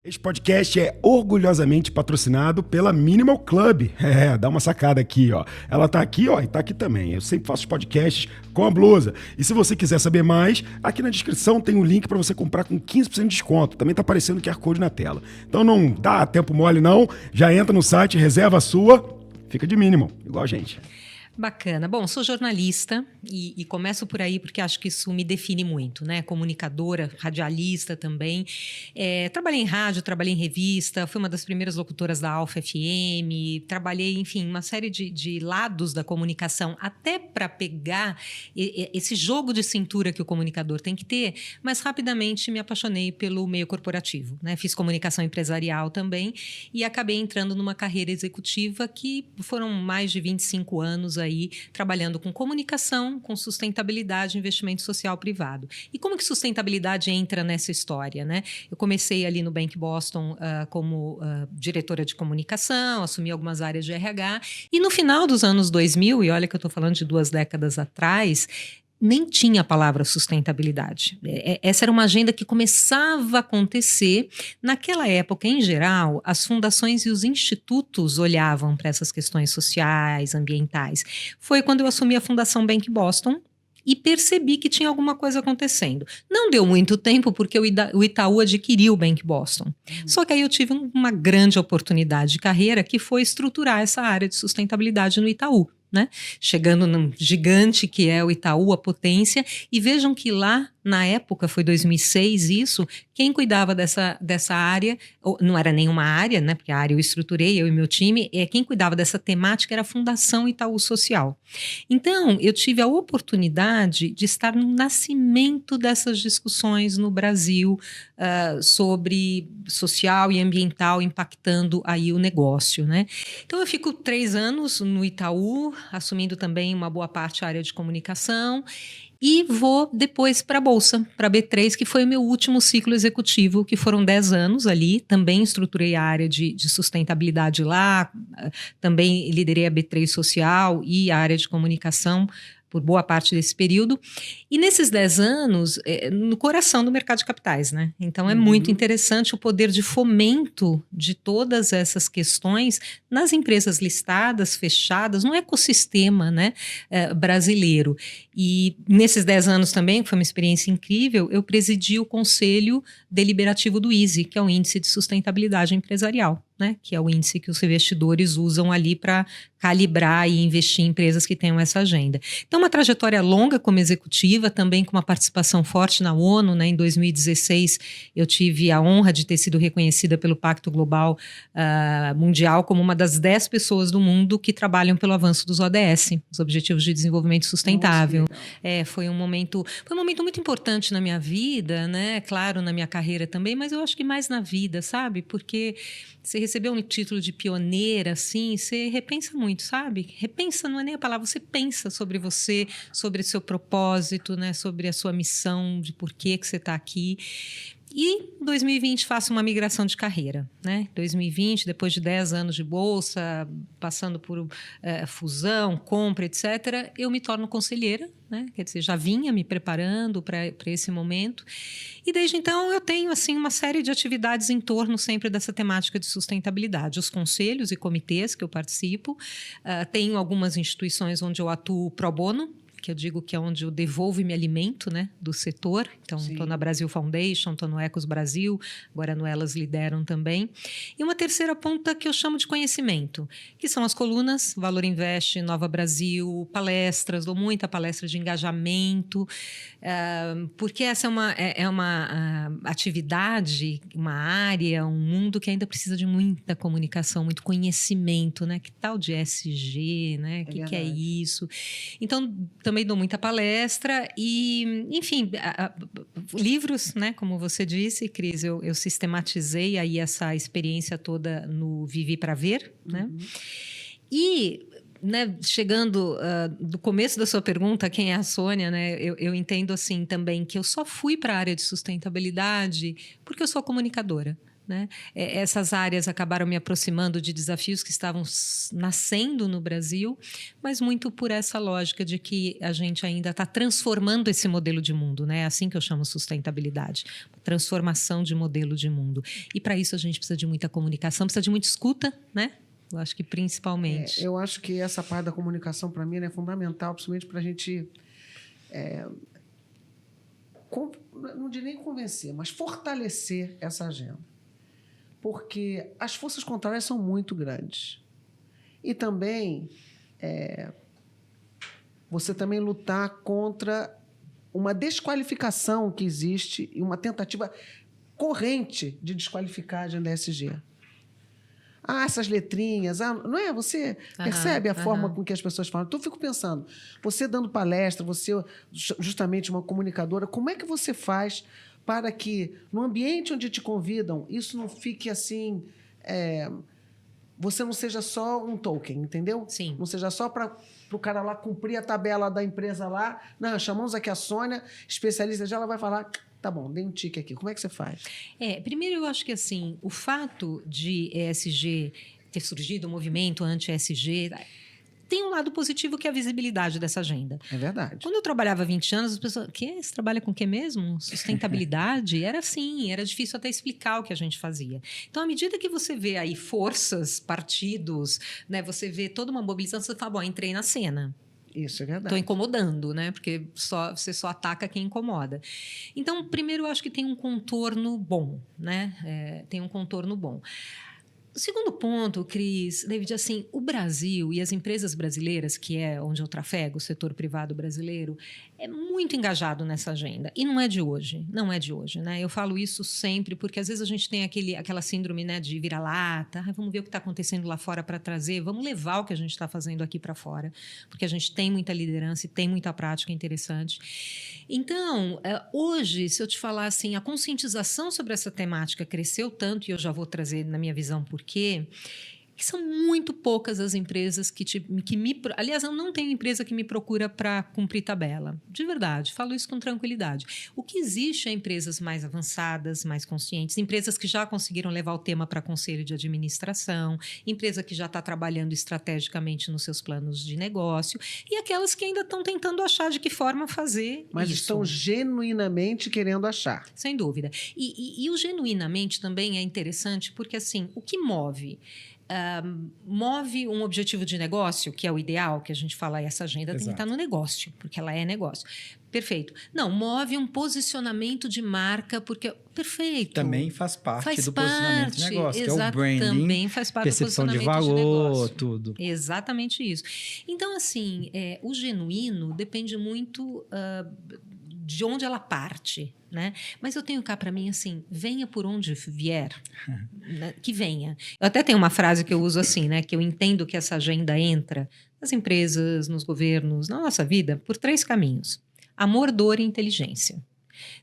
Este podcast é orgulhosamente patrocinado pela Minimal Club. Dá uma sacada aqui, ó. Ela tá aqui, ó, e tá aqui também. Eu sempre faço podcasts com a blusa. E se você quiser saber mais, aqui na descrição tem um link para você comprar com 15% de desconto. Também tá aparecendo o QR Code na tela. Então não dá tempo mole não, já entra no site, reserva a sua, fica de Minimal, igual a gente. Bacana. Bom, sou jornalista e começo por aí porque acho que isso me define muito, né? Comunicadora, radialista também. Trabalhei em rádio, trabalhei em revista, fui uma das primeiras locutoras da Alfa FM, trabalhei, enfim, uma série de lados da comunicação, até para pegar esse jogo de cintura que o comunicador tem que ter, mas rapidamente me apaixonei pelo meio corporativo, né? Fiz comunicação empresarial também e acabei entrando numa carreira executiva que foram mais de 25 anos aí trabalhando com comunicação, com sustentabilidade, investimento social privado. E como que sustentabilidade entra nessa história, né? Eu comecei ali no Bank Boston como diretora de comunicação, assumi algumas áreas de RH e no final dos anos 2000, e olha que eu estou falando de 2 décadas atrás, nem tinha a palavra sustentabilidade. Essa era uma agenda que começava a acontecer. Naquela época, em geral, as fundações e os institutos olhavam para essas questões sociais, ambientais. Foi quando eu assumi a Fundação Bank Boston e percebi que tinha alguma coisa acontecendo. Não deu muito tempo porque o Itaú adquiriu o Bank Boston. Só que aí eu tive uma grande oportunidade de carreira que foi estruturar essa área de sustentabilidade no Itaú. Né? Chegando num gigante que é o Itaú, a potência, e vejam que lá, na época, foi 2006 isso, quem cuidava dessa área, não era nenhuma área, né? Porque a área eu estruturei, eu e meu time, quem cuidava dessa temática era a Fundação Itaú Social. Então, eu tive a oportunidade de estar no nascimento dessas discussões no Brasil sobre social e ambiental impactando aí o negócio, né? Então, eu fico 3 anos no Itaú, assumindo também uma boa parte da área de comunicação, e vou depois para a Bolsa, para a B3, que foi o meu último ciclo executivo, que foram 10 anos ali. Também estruturei a área de sustentabilidade lá, também liderei a B3 Social e a área de comunicação por boa parte desse período. E nesses 10 anos, no coração do mercado de capitais, né? Então é muito interessante o poder de fomento de todas essas questões nas empresas listadas, fechadas, no ecossistema, né, brasileiro. E nesses 10 anos também, que foi uma experiência incrível, eu presidi o Conselho Deliberativo do ISE, que é o Índice de Sustentabilidade Empresarial, né, que é o índice que os investidores usam ali para calibrar e investir em empresas que tenham essa agenda. Então, uma trajetória longa como executiva, também com uma participação forte na ONU, né? Em 2016, eu tive a honra de ter sido reconhecida pelo Pacto Global Mundial como uma das 10 pessoas do mundo que trabalham pelo avanço dos ODS, os Objetivos de Desenvolvimento Sustentável. Foi um momento muito importante na minha vida, né? Claro, na minha carreira também, mas eu acho que mais na vida, sabe? Porque você recebeu um título de pioneira, assim, você repensa muito, sabe? Repensa, não é nem a palavra, você pensa sobre você, sobre o seu propósito, né? Sobre a sua missão, de por que você está aqui. E em 2020 faço uma migração de carreira, né? 2020, depois de 10 anos de bolsa, passando por fusão, compra, etc., eu me torno conselheira, né? Quer dizer, já vinha me preparando para esse momento. E desde então eu tenho assim uma série de atividades em torno sempre dessa temática de sustentabilidade. Os conselhos e comitês que eu participo, tenho algumas instituições onde eu atuo pro bono, que eu digo que é onde eu devolvo e me alimento, né, do setor. Então, estou na Brasil Foundation, estou no Ecos Brasil, agora no Elas Lideram também. E uma terceira ponta que eu chamo de conhecimento, que são as colunas, Valor Invest, Nova Brasil, palestras, dou muita palestra de engajamento, porque essa é uma atividade, uma área, um mundo que ainda precisa de muita comunicação, muito conhecimento, né? Que tal de ESG, né? O que é isso? Então, também dou muita palestra e, enfim, livros, né? Como você disse, Cris, eu sistematizei aí essa experiência toda no Vivi para Ver, né? E, né, chegando do começo da sua pergunta, quem é a Sônia, né? Eu entendo assim também que eu só fui para a área de sustentabilidade porque eu sou comunicadora. né? Essas áreas acabaram me aproximando de desafios que estavam nascendo no Brasil, mas muito por essa lógica de que a gente ainda está transformando esse modelo de mundo, né? É assim que eu chamo sustentabilidade, transformação de modelo de mundo. E para isso a gente precisa de muita comunicação, precisa de muita escuta, né? Eu acho que principalmente. Eu acho que essa parte da comunicação, para mim, é fundamental, principalmente para a gente, não diria nem convencer, mas fortalecer essa agenda. Porque as forças contrárias são muito grandes. E também, você também lutar contra uma desqualificação que existe e uma tentativa corrente de desqualificar a agenda ESG. Essas letrinhas, não é? Você percebe a forma com que as pessoas falam. Então, eu fico pensando, você dando palestra, você justamente uma comunicadora, como é que você faz para que, no ambiente onde te convidam, isso não fique assim... você não seja só um token, entendeu? Sim. Não seja só para o cara lá cumprir a tabela da empresa lá. Não, chamamos aqui a Sônia, especialista, já ela vai falar... Tá bom, dei um tique aqui. Como é que você faz? Primeiro, eu acho que assim, o fato de ESG ter surgido, o movimento anti-ESG, tem um lado positivo que é a visibilidade dessa agenda. É verdade. Quando eu trabalhava há 20 anos, as pessoas... Você trabalha com o que mesmo? Sustentabilidade? Era assim, era difícil até explicar o que a gente fazia. Então, à medida que você vê aí forças, partidos, né, você vê toda uma mobilização, você fala, bom, entrei na cena. Isso é verdade. Estou incomodando, né? Porque você só ataca quem incomoda. Então, primeiro, eu acho que tem um contorno bom, né? Tem um contorno bom. O segundo ponto, Cris, David, assim, o Brasil e as empresas brasileiras, que é onde eu trafego, o setor privado brasileiro, é muito engajado nessa agenda. E não é de hoje, né? Eu falo isso sempre porque, às vezes, a gente tem aquela síndrome, né, de vira-lata. Vamos ver o que está acontecendo lá fora para trazer, vamos levar o que a gente está fazendo aqui para fora, porque a gente tem muita liderança e tem muita prática interessante. Então, hoje, se eu te falar assim, a conscientização sobre essa temática cresceu tanto, e eu já vou trazer na minha visão por quê, que são muito poucas as empresas que me... Aliás, eu não tenho empresa que me procura para cumprir tabela. De verdade, falo isso com tranquilidade. O que existe é empresas mais avançadas, mais conscientes, empresas que já conseguiram levar o tema para conselho de administração, empresa que já está trabalhando estrategicamente nos seus planos de negócio, e aquelas que ainda estão tentando achar de que forma fazer Mas isso. estão genuinamente querendo achar. Sem dúvida. E o genuinamente também é interessante porque, assim, o que move um objetivo de negócio, que é o ideal, que a gente fala, essa agenda tem que estar no negócio, porque ela é negócio. Perfeito. Não, move um posicionamento de marca, porque... Perfeito. Também faz parte do posicionamento de negócio, que é o branding, também faz parte percepção do de posicionamento valor, de tudo. Exatamente isso. Então, assim, o genuíno depende muito... de onde ela parte, né? Mas eu tenho cá para mim assim, venha por onde vier, né? Que venha. Eu até tenho uma frase que eu uso assim, né? Que eu entendo que essa agenda entra nas empresas, nos governos, na nossa vida, por 3 caminhos: amor, dor e inteligência.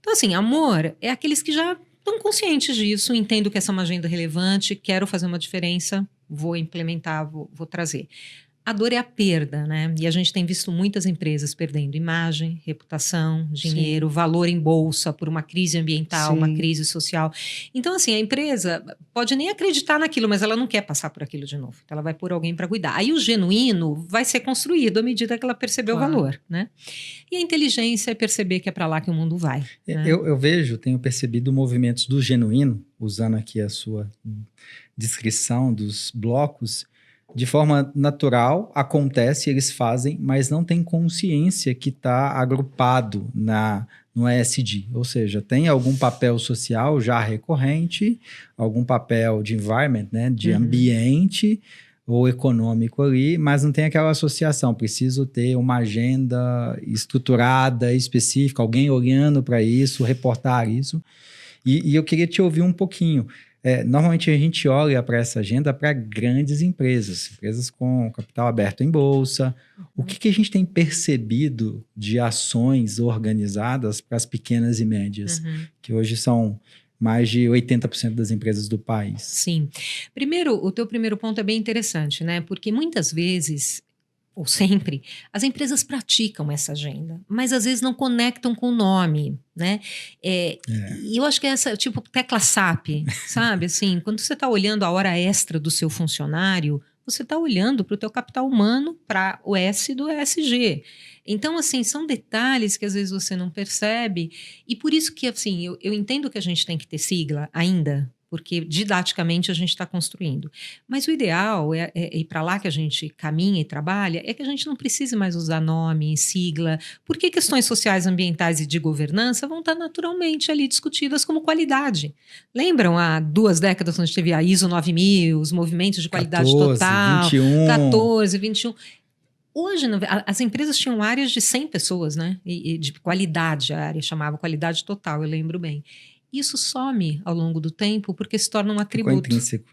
Então, assim, amor é aqueles que já estão conscientes disso, entendo que essa é uma agenda relevante, quero fazer uma diferença, vou implementar, vou trazer. A dor é a perda, né? E a gente tem visto muitas empresas perdendo imagem, reputação, dinheiro, valor em bolsa por uma crise ambiental, uma crise social. Então, assim, a empresa pode nem acreditar naquilo, mas ela não quer passar por aquilo de novo. Ela vai pôr alguém para cuidar. Aí o genuíno vai ser construído à medida que ela perceber o valor, né? E a inteligência é perceber que é para lá que o mundo vai. Né? Eu tenho percebido movimentos do genuíno, usando aqui a sua descrição dos blocos, de forma natural, acontece, eles fazem, mas não tem consciência que está agrupado no ESG. Ou seja, tem algum papel social já recorrente, algum papel de environment, né, de ambiente ou econômico ali, mas não tem aquela associação. Preciso ter uma agenda estruturada, específica, alguém olhando para isso, reportar isso. E eu queria te ouvir um pouquinho. Normalmente a gente olha para essa agenda para grandes empresas com capital aberto em bolsa. O que a gente tem percebido de ações organizadas para as pequenas e médias, que hoje são mais de 80% das empresas do país? Sim. Primeiro, o teu primeiro ponto é bem interessante, né? Porque muitas vezes ou sempre, as empresas praticam essa agenda, mas às vezes não conectam com o nome, né? E eu acho que é essa, tipo, tecla SAP, sabe? Assim, quando você está olhando a hora extra do seu funcionário, você está olhando para o teu capital humano, para o S do ESG. Então, assim, são detalhes que às vezes você não percebe, e por isso que, assim, eu entendo que a gente tem que ter sigla ainda, porque didaticamente a gente está construindo. Mas o ideal é ir para lá que a gente caminha e trabalha, é que a gente não precise mais usar nome, sigla, porque questões sociais, ambientais e de governança vão estar naturalmente ali discutidas como qualidade. Lembram há 2 décadas quando a gente teve a ISO 9000, os movimentos de qualidade 14, total, 21. 14, 21... Hoje, as empresas tinham áreas de 100 pessoas, né? E de qualidade, a área chamava qualidade total, eu lembro bem. Isso some ao longo do tempo porque se torna um atributo. Ficou intrínseco.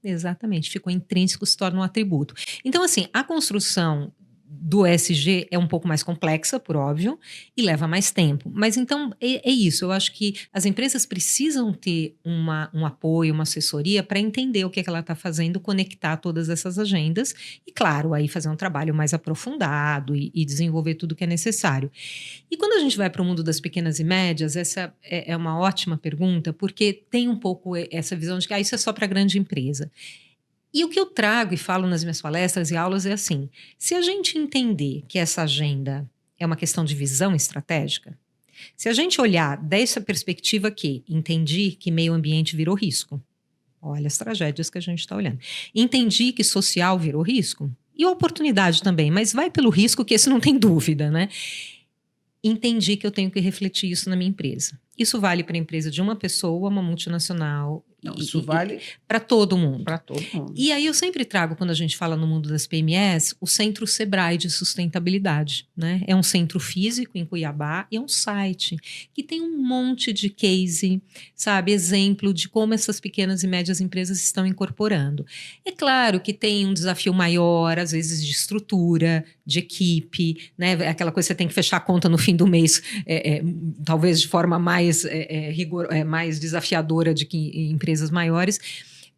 Exatamente, ficou intrínseco, se torna um atributo. Então, assim, a construção do ESG é um pouco mais complexa, por óbvio, e leva mais tempo. Mas então, é isso. Eu acho que as empresas precisam ter um apoio, uma assessoria para entender o que ela está fazendo, conectar todas essas agendas e, claro, aí fazer um trabalho mais aprofundado e desenvolver tudo que é necessário. E quando a gente vai para o mundo das pequenas e médias, essa é uma ótima pergunta, porque tem um pouco essa visão de que isso é só para grande empresa. E o que eu trago e falo nas minhas palestras e aulas é assim: se a gente entender que essa agenda é uma questão de visão estratégica, se a gente olhar dessa perspectiva que entendi que meio ambiente virou risco, olha as tragédias que a gente está olhando, entendi que social virou risco, e oportunidade também, mas vai pelo risco que esse não tem dúvida, né? Entendi que eu tenho que refletir isso na minha empresa. Isso vale para a empresa de uma pessoa, uma multinacional. Não, isso vale para todo mundo. para todo mundo. E aí eu sempre trago, quando a gente fala no mundo das PMEs, o Centro Sebrae de Sustentabilidade, né? É um centro físico em Cuiabá e é um site que tem um monte de case, sabe? Exemplo de como essas pequenas e médias empresas estão incorporando. É claro que tem um desafio maior, às vezes de estrutura, de equipe, né? Aquela coisa que você tem que fechar a conta no fim do mês, talvez de forma mais, mais desafiadora de que empresas maiores,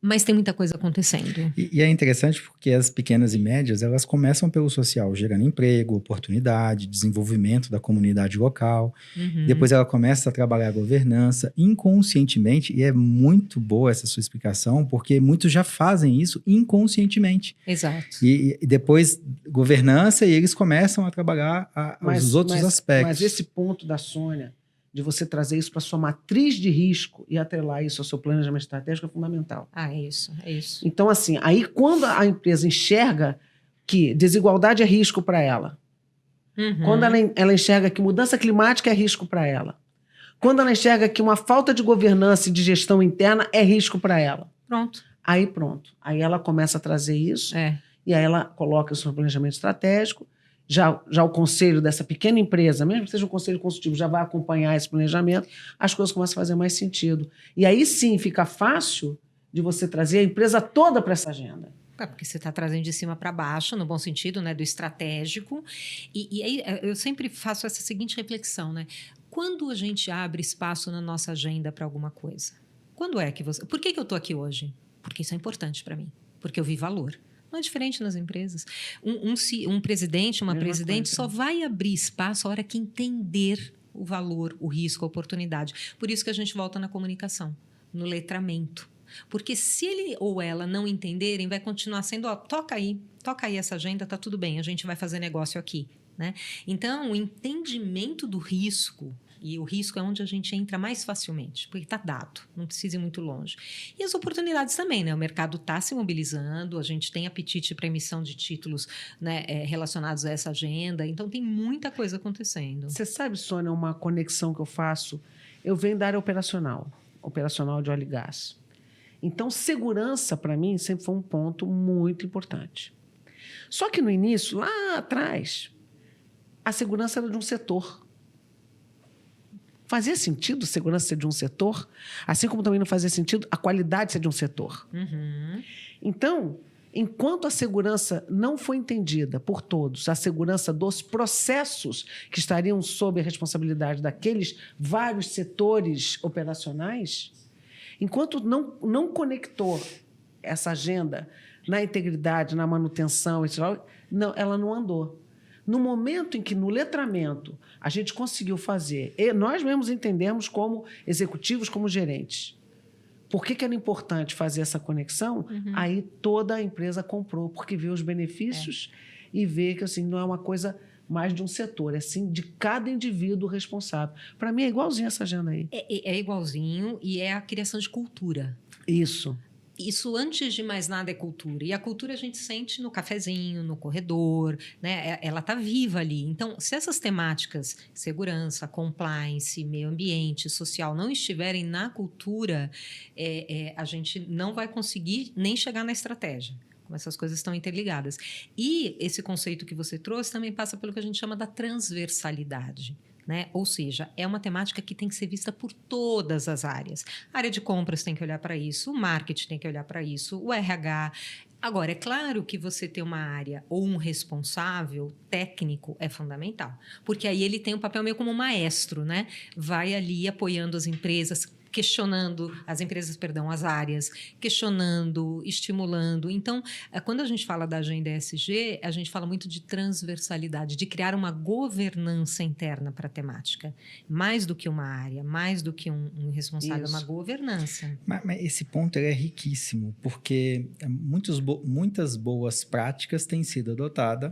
mas tem muita coisa acontecendo. E é interessante porque as pequenas e médias, elas começam pelo social, gerando emprego, oportunidade, desenvolvimento da comunidade local. Uhum. Depois ela começa a trabalhar a governança inconscientemente, e é muito boa essa sua explicação, porque muitos já fazem isso inconscientemente. Exato. E depois governança, e eles começam a trabalhar os outros aspectos. Mas esse ponto da Sônia, de você trazer isso para sua matriz de risco e atrelar isso ao seu planejamento estratégico é fundamental. É isso. Então, assim, aí quando a empresa enxerga que desigualdade é risco para ela, quando ela enxerga que mudança climática é risco para ela, quando ela enxerga que uma falta de governança e de gestão interna é risco para ela. Pronto. Aí ela começa a trazer isso e aí ela coloca isso no planejamento estratégico. Já o conselho dessa pequena empresa, mesmo que seja um conselho consultivo, já vai acompanhar esse planejamento, as coisas começam a fazer mais sentido. E aí sim fica fácil de você trazer a empresa toda para essa agenda. Porque você está trazendo de cima para baixo, no bom sentido, né, do estratégico. E aí eu sempre faço essa seguinte reflexão, né? Quando a gente abre espaço na nossa agenda para alguma coisa? Quando é que você... Por que eu estou aqui hoje? Porque isso é importante para mim. Porque eu vi valor. Não é diferente nas empresas. Um presidente, uma presidente só vai abrir espaço a hora que entender o valor, o risco, a oportunidade. Por isso que a gente volta na comunicação, no letramento. Porque se ele ou ela não entenderem, vai continuar sendo, toca aí essa agenda, tá tudo bem, a gente vai fazer negócio aqui, né? Então, o entendimento do risco, e o risco é onde a gente entra mais facilmente, porque está dado, não precisa ir muito longe. E as oportunidades também, né? O mercado está se mobilizando, a gente tem apetite para emissão de títulos, né, relacionados a essa agenda, então tem muita coisa acontecendo. Você sabe, Sônia, uma conexão que eu faço? Eu venho da área operacional de óleo e gás. Então, segurança, para mim, sempre foi um ponto muito importante. Só que no início, lá atrás, a segurança era de um setor. Fazia sentido a segurança ser de um setor, assim como também não fazia sentido a qualidade ser de um setor. Então, enquanto a segurança não foi entendida por todos, a segurança dos processos que estariam sob a responsabilidade daqueles vários setores operacionais, enquanto não conectou essa agenda na integridade, na manutenção, não, ela não andou. No momento em que, no letramento, a gente conseguiu fazer, e nós mesmos entendemos como executivos, como gerentes, por que era importante fazer essa conexão, aí toda a empresa comprou, porque vê os benefícios e vê que assim, não é uma coisa mais de um setor, é sim de cada indivíduo responsável. Para mim é igualzinho essa agenda aí. É igualzinho e é a criação de cultura. Isso. Isso, antes de mais nada, é cultura. E a cultura a gente sente no cafezinho, no corredor, né? Ela está viva ali. Então, se essas temáticas, segurança, compliance, meio ambiente, social, não estiverem na cultura, a gente não vai conseguir nem chegar na estratégia. Como essas coisas estão interligadas. E esse conceito que você trouxe também passa pelo que a gente chama da transversalidade. Né? Ou seja, é uma temática que tem que ser vista por todas as áreas. A área de compras tem que olhar para isso, o marketing tem que olhar para isso, o RH. Agora, é claro que você ter uma área ou um responsável técnico é fundamental, porque aí ele tem um papel meio como um maestro, né? Vai ali apoiando as empresas, questionando as áreas, questionando, estimulando. Então, quando a gente fala da agenda ESG, a gente fala muito de transversalidade, de criar uma governança interna para a temática. Mais do que uma área, mais do que um responsável, uma governança. Mas esse ponto é riquíssimo, porque muitas boas práticas têm sido adotadas,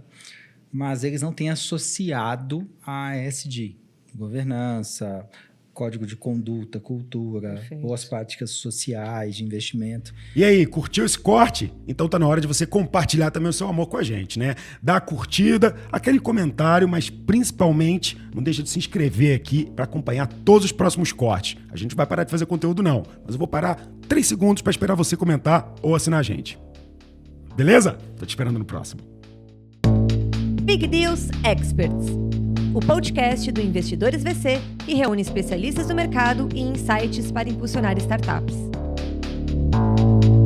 mas eles não têm associado a ESG, governança, código de conduta, cultura, Perfeito. Boas práticas sociais, de investimento. E aí, curtiu esse corte? Então tá na hora de você compartilhar também o seu amor com a gente, né? Dá a curtida, aquele comentário, mas principalmente não deixa de se inscrever aqui para acompanhar todos os próximos cortes. A gente não vai parar de fazer conteúdo não, mas eu vou parar 3 segundos para esperar você comentar ou assinar a gente. Beleza? Tô te esperando no próximo. Big Deals Experts, o podcast do Investidores VC, que reúne especialistas do mercado e insights para impulsionar startups.